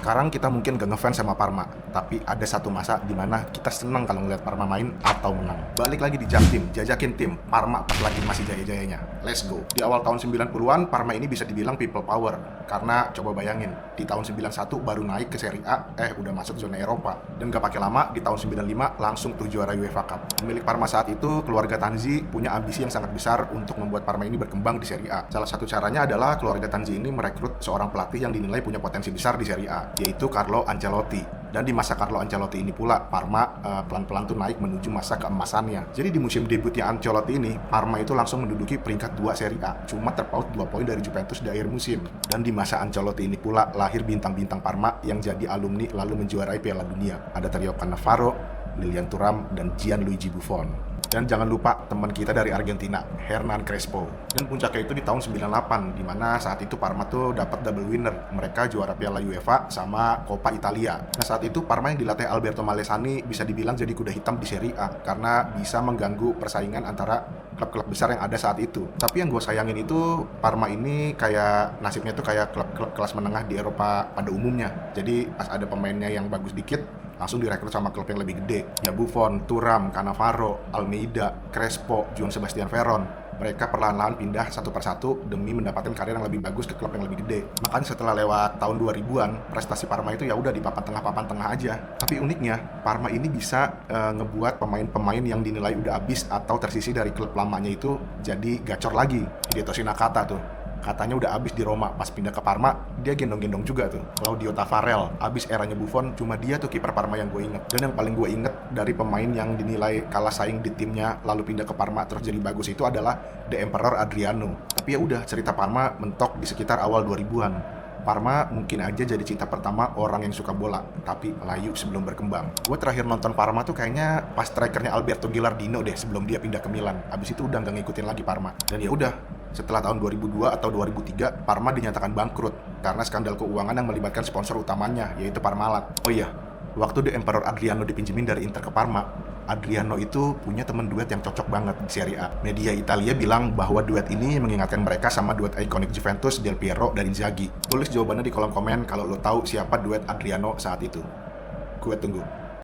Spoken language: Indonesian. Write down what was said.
Sekarang kita mungkin gak ngefans sama Parma, tapi ada satu masa di mana kita senang kalau ngeliat Parma main atau menang. Balik lagi di Jaktim, jajakin tim Parma pas lagi masih jaya-jayanya. Let's go. Di awal tahun 90-an, Parma ini bisa dibilang people power. Karena coba bayangin, di tahun 91 baru naik ke Serie A, udah masuk zona Eropa. Dan gak pakai lama, di tahun 95 langsung tuh juara UEFA Cup. Pemilik Parma saat itu, keluarga Tanzi, punya ambisi yang sangat besar untuk membuat Parma ini berkembang di Serie A. Salah satu caranya adalah keluarga Tanzi ini merekrut seorang pelatih yang dinilai punya potensi besar di Serie A, yaitu Carlo Ancelotti. Dan di masa Carlo Ancelotti ini pula, Parma pelan-pelan tuh naik menuju masa keemasannya. Jadi di musim debutnya Ancelotti ini, Parma itu langsung menduduki peringkat 2 Serie A, cuma terpaut 2 poin dari Juventus di akhir musim. Dan di masa Ancelotti ini pula lahir bintang-bintang Parma yang jadi alumni lalu menjuarai Piala Dunia. Ada Trio Cannavaro, Lilian Thuram, dan Gianluigi Buffon. Dan jangan lupa teman kita dari Argentina, Hernan Crespo. Dan puncaknya itu di tahun 98, di mana saat itu Parma tuh dapat double winner. Mereka juara Piala UEFA sama Coppa Italia. Nah saat itu Parma yang dilatih Alberto Malesani bisa dibilang jadi kuda hitam di Serie A karena bisa mengganggu persaingan antara klub-klub besar yang ada saat itu. Tapi yang gue sayangin itu Parma ini kayak nasibnya tuh kayak klub-klub kelas menengah di Eropa pada umumnya. Jadi pas ada pemainnya yang bagus dikit, langsung direkrut sama klub yang lebih gede. Ya Buffon, Thuram, Cannavaro, Almeida, Crespo, Joan Sebastian Veron. Mereka perlahan-lahan pindah satu persatu demi mendapatkan karir yang lebih bagus ke klub yang lebih gede. Makanya setelah lewat tahun 2000-an, prestasi Parma itu ya udah di papan tengah aja. Tapi uniknya, Parma ini bisa ngebuat pemain-pemain yang dinilai udah habis atau tersisih dari klub lamanya itu jadi gacor lagi. Hidetoshi Nakata tuh. Katanya udah abis di Roma, pas pindah ke Parma, dia gendong-gendong juga tuh. Claudio Taffarel, abis eranya Buffon, cuma dia tuh kiper Parma yang gue inget. Dan yang paling gue inget dari pemain yang dinilai kalah saing di timnya, lalu pindah ke Parma terus jadi bagus itu adalah The Emperor Adriano. Tapi ya udah, cerita Parma mentok di sekitar awal 2000-an. Parma mungkin aja jadi cinta pertama orang yang suka bola, tapi layu sebelum berkembang. Gue terakhir nonton Parma tuh kayaknya pas strikernya Alberto Gilardino deh sebelum dia pindah ke Milan. Abis itu udah nggak ngikutin lagi Parma. Dan ya udah, setelah tahun 2002 atau 2003, Parma dinyatakan bangkrut karena skandal keuangan yang melibatkan sponsor utamanya, yaitu Parmalat. Oh iya, waktu The Emperor Adriano dipinjemin dari Inter ke Parma, Adriano itu punya temen duet yang cocok banget di Serie A. Media Italia bilang bahwa duet ini mengingatkan mereka sama duet ikonik Juventus, Del Piero, dan Inzaghi. Tulis jawabannya di kolom komen kalau lo tahu siapa duet Adriano saat itu. Gue tunggu.